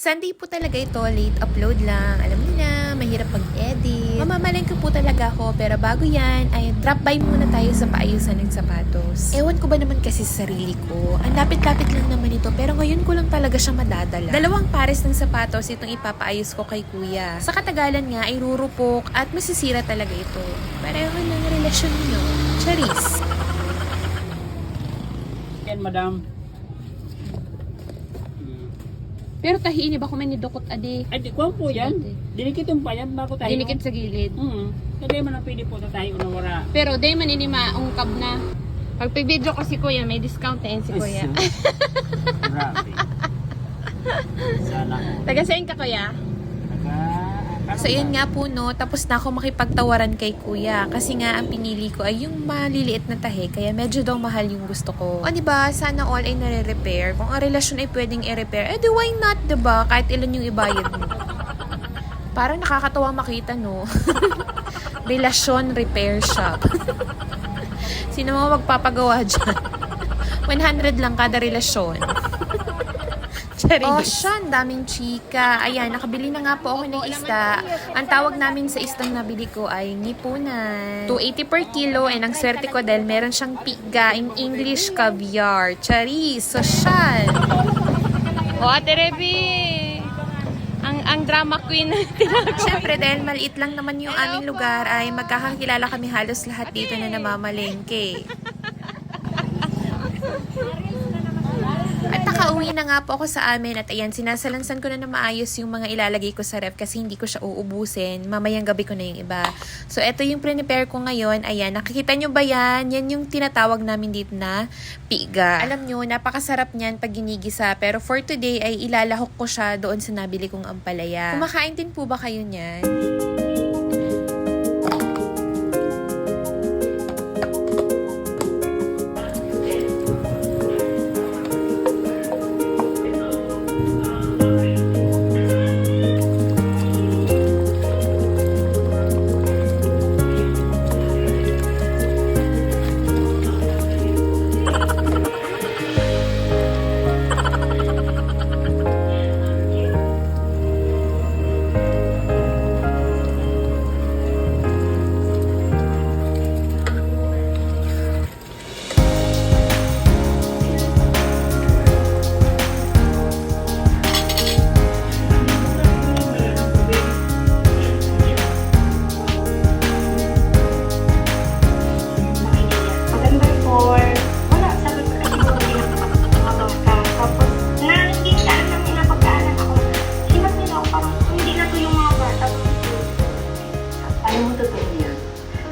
Sunday po talaga ito, late upload lang. Alam niyo na, mahirap mag-edit. Mamamalengke po talaga ako, pero bago yan, ay drop by muna tayo sa paayusan ng sapatos. Ewan ko ba naman kasi sa sarili ko, ang lapit-lapit lang naman ito, pero ngayon ko lang talaga siya madadala. Dalawang pares ng sapatos itong ipapaayos ko kay kuya. Sa katagalan nga, ay rurupok at masisira talaga ito. Pareho ng relasyon nyo. Charis. Yan, madam. Pero tahi ini ba kung may nidukot adi? Ay, di ko po yan. Dinikit yung payan, bako tayo. Dinikit sa gilid. Kaya man ang pwede po na tayo unawara. Pero day man ini maungkab na. Pag pag-video ko si kuya, may discount na yan si kuya. Grabe. Sana ko. Taga saan ka kuya? So, yun nga po, no. Tapos na ako makipagtawaran kay kuya. Kasi nga, ang pinili ko ay yung maliliit na tahi. Kaya medyo daw mahal yung gusto ko. O, diba? Sana all ay nare-repair. Kung ang relasyon ay pwedeng i-repair, eh di why not, diba? Kahit ilan yung ibayad mo. Parang nakakatawa makita, no? Relasyon repair shop. Sino mo magpapagawa dyan? 100 lang kada relasyon. Oh, siya, ang daming chika. Ayan, nakabili na nga po ako ng isda. Ang tawag namin sa isdang nabili ko ay ngipunan. 280 per kilo, and ang swerte ko dahil meron siyang piga in English caviar. Charis, social. O, Ate Reby! Ang drama queen na tinatawag. Siyempre, dahil maliit lang naman yung aming lugar, ay magkakakilala kami halos lahat dito na namamalengke. At nakauwi na nga po ako sa amin at ayan, sinasalansan ko na maayos yung mga ilalagay ko sa ref kasi hindi ko siya uubusin. Mamayang gabi ko na yung iba. So, eto yung prepare ko ngayon. Ayan, nakikita nyo ba yan? Yan yung tinatawag namin dito na piga. Alam nyo, napakasarap niyan pag ginigisa. Pero for today ay ilalahok ko siya doon sa nabili kong ampalaya. Kumakain din po ba kayo niyan?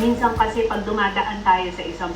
Minsan kasi pag dumadaan tayo sa isang